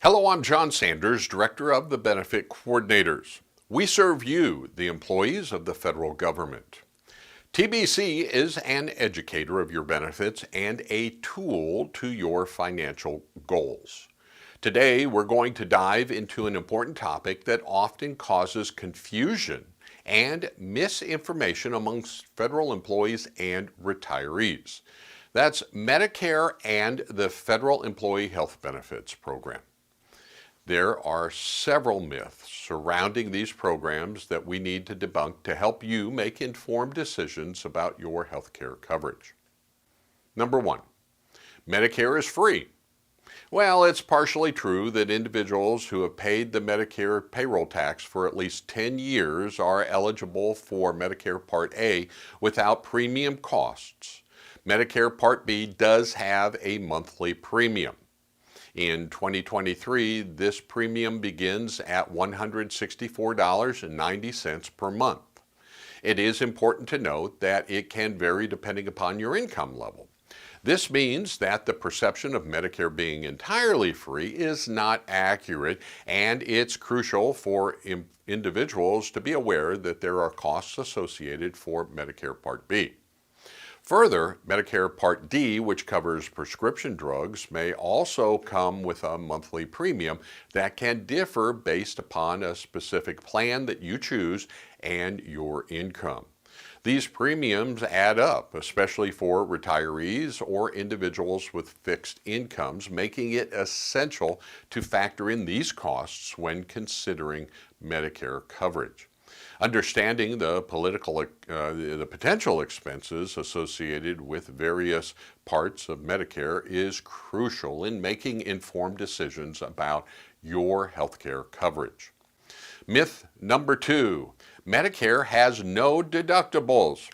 Hello, I'm John Sanders, Director of the Benefit Coordinators. We serve you, the employees of the federal government. TBC is an educator of your benefits and a tool to your financial goals. Today, we're going to dive into an important topic that often causes confusion and misinformation amongst federal employees and retirees. That's Medicare and the Federal Employee Health Benefits Program. There are several myths surrounding these programs that we need to debunk to help you make informed decisions about your health care coverage. Number one, Medicare is free. Well, it's partially true that individuals who have paid the Medicare payroll tax for at least 10 years are eligible for Medicare Part A without premium costs. Medicare Part B does have a monthly premium. In 2023, this premium begins at $164.90 per month. It is important to note that it can vary depending upon your income level. This means that the perception of Medicare being entirely free is not accurate, and it's crucial for individuals to be aware that there are costs associated for Medicare Part B. Further, Medicare Part D, which covers prescription drugs, may also come with a monthly premium that can differ based upon a specific plan that you choose and your income. These premiums add up, especially for retirees or individuals with fixed incomes, making it essential to factor in these costs when considering Medicare coverage. Understanding the potential expenses associated with various parts of Medicare is crucial in making informed decisions about your healthcare coverage. Myth number two, Medicare has no deductibles.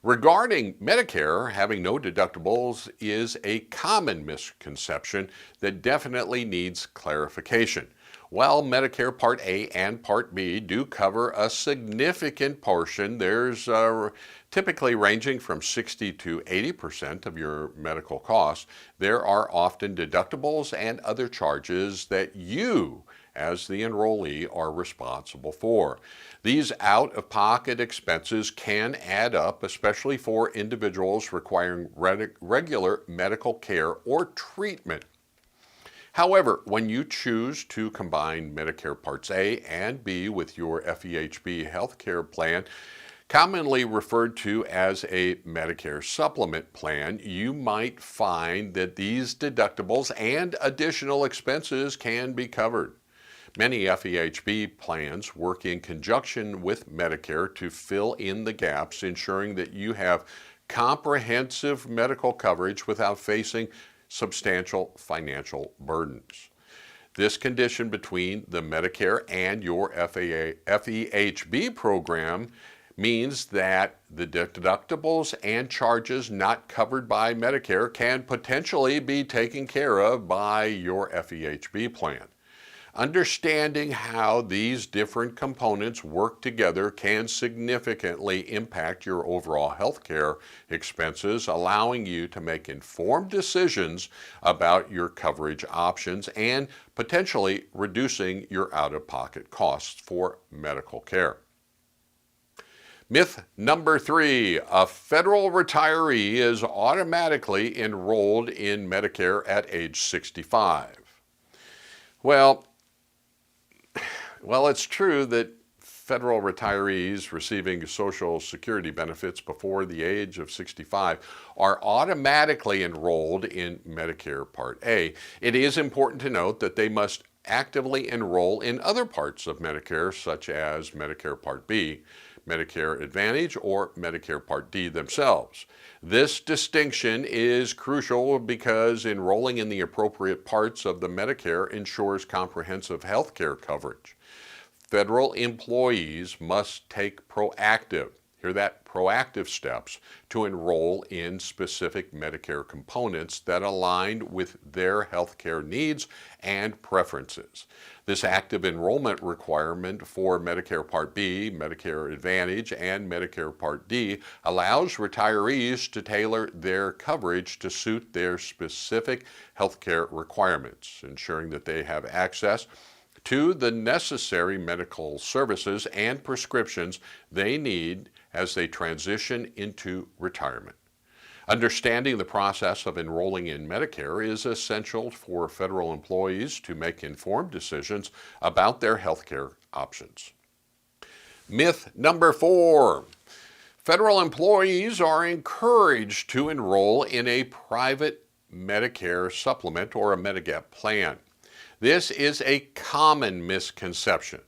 Regarding Medicare, having no deductibles is a common misconception that definitely needs clarification. While Medicare Part A and Part B do cover a significant portion, there's typically ranging from 60 to 80% of your medical costs, there are often deductibles and other charges that you, as the enrollee, are responsible for. These out-of-pocket expenses can add up, especially for individuals requiring regular medical care or treatment. However, when you choose to combine Medicare Parts A and B with your FEHB healthcare plan, commonly referred to as a Medicare supplement plan, you might find that these deductibles and additional expenses can be covered. Many FEHB plans work in conjunction with Medicare to fill in the gaps, ensuring that you have comprehensive medical coverage without facing substantial financial burdens. This condition between the Medicare and your FEHB program means that the deductibles and charges not covered by Medicare can potentially be taken care of by your FEHB plan. Understanding how these different components work together can significantly impact your overall healthcare expenses, allowing you to make informed decisions about your coverage options and potentially reducing your out-of-pocket costs for medical care. Myth number three, a federal retiree is automatically enrolled in Medicare at age 65. Well, it's true that federal retirees receiving Social Security benefits before the age of 65 are automatically enrolled in Medicare Part A. It is important to note that they must actively enroll in other parts of Medicare, such as Medicare Part B, Medicare Advantage, or Medicare Part D themselves. This distinction is crucial because enrolling in the appropriate parts of the Medicare ensures comprehensive health care coverage. Federal employees must take proactive, Hear that? Proactive steps to enroll in specific Medicare components that align with their healthcare needs and preferences. This active enrollment requirement for Medicare Part B, Medicare Advantage, and Medicare Part D allows retirees to tailor their coverage to suit their specific healthcare requirements, ensuring that they have access to the necessary medical services and prescriptions they need as they transition into retirement. Understanding the process of enrolling in Medicare is essential for federal employees to make informed decisions about their healthcare options. Myth number 4. Federal employees are encouraged to enroll in a private Medicare supplement or a Medigap plan. This is a common misconception.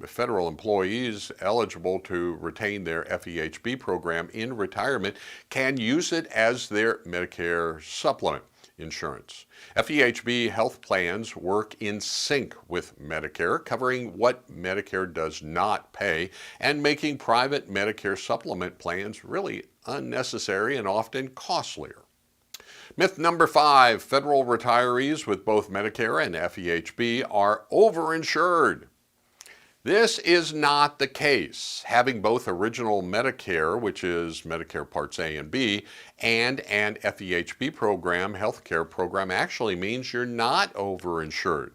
Federal employees eligible to retain their FEHB program in retirement can use it as their Medicare supplement insurance. FEHB health plans work in sync with Medicare, covering what Medicare does not pay and making private Medicare supplement plans really unnecessary and often costlier. Myth number 5, federal retirees with both Medicare and FEHB are overinsured. This is not the case. Having both original Medicare, which is Medicare Parts A and B, and an FEHB program, healthcare program, actually means you're not overinsured.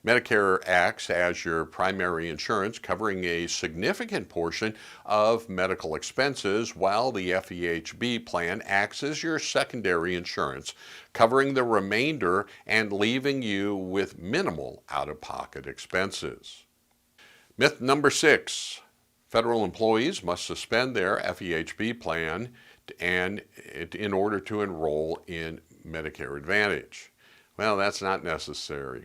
Medicare acts as your primary insurance, covering a significant portion of medical expenses, while the FEHB plan acts as your secondary insurance, covering the remainder and leaving you with minimal out-of-pocket expenses. Myth number 6, federal employees must suspend their FEHB plan in order to enroll in Medicare Advantage. Well, that's not necessary.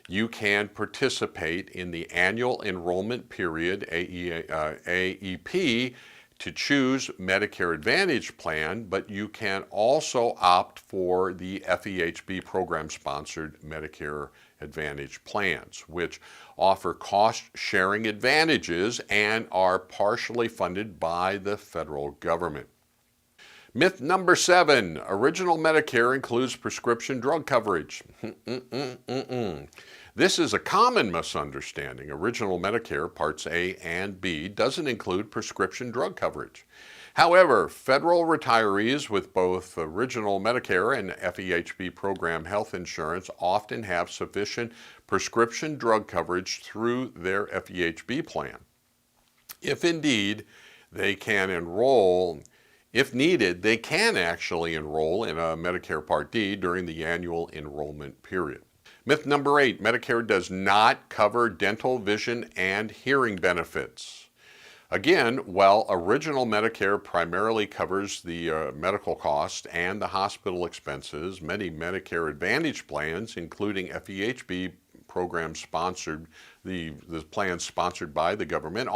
You can participate in the annual enrollment period, AEP, to choose Medicare Advantage plan, but you can also opt for the FEHB program-sponsored Medicare Advantage plans, which offer cost-sharing advantages and are partially funded by the federal government. Myth number 7, original Medicare includes prescription drug coverage. This is a common misunderstanding. Original Medicare Parts A and B doesn't include prescription drug coverage. However, federal retirees with both original Medicare and FEHB program health insurance often have sufficient prescription drug coverage through their FEHB plan. If indeed they can enroll, if needed, they can actually enroll in a Medicare Part D during the annual enrollment period. Myth number 8, Medicare does not cover dental, vision, and hearing benefits. Again, while original Medicare primarily covers the medical costs and the hospital expenses, many Medicare Advantage plans, including FEHB programs sponsored, the plans sponsored by the government,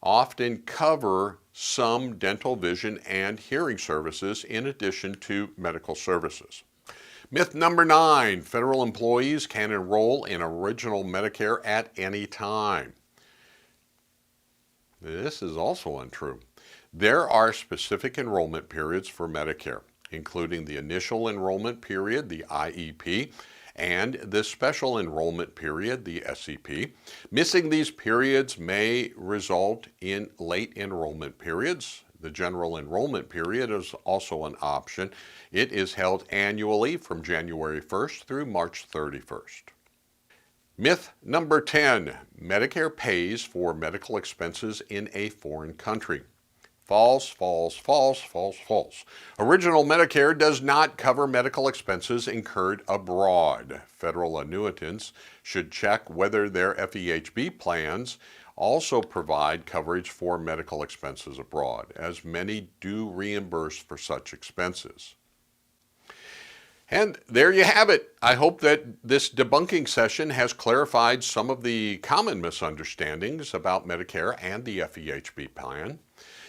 often cover some dental, vision, and hearing services in addition to medical services. Myth number 9, federal employees can enroll in original Medicare at any time. This is also untrue. There are specific enrollment periods for Medicare, including the initial enrollment period, the IEP, and the special enrollment period, the SEP. Missing these periods may result in late enrollment periods. The general enrollment period is also an option. It is held annually from January 1st through March 31st. Myth number 10, Medicare pays for medical expenses in a foreign country. False, false, false, false, false. Original Medicare does not cover medical expenses incurred abroad. Federal annuitants should check whether their FEHB plans also provide coverage for medical expenses abroad, as many do reimburse for such expenses. And there you have it. I hope that this debunking session has clarified some of the common misunderstandings about Medicare and the FEHB plan.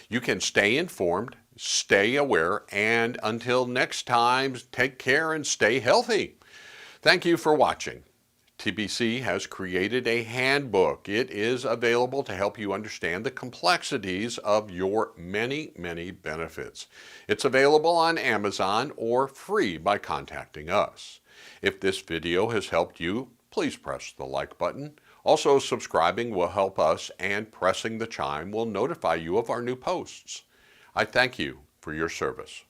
You can stay informed, stay aware, and until next time, take care and stay healthy. Thank you for watching. TBC has created a handbook. It is available to help you understand the complexities of your many, many benefits. It's available on Amazon or free by contacting us. If this video has helped you, please press the like button. Also, subscribing will help us, and pressing the chime will notify you of our new posts. I thank you for your service.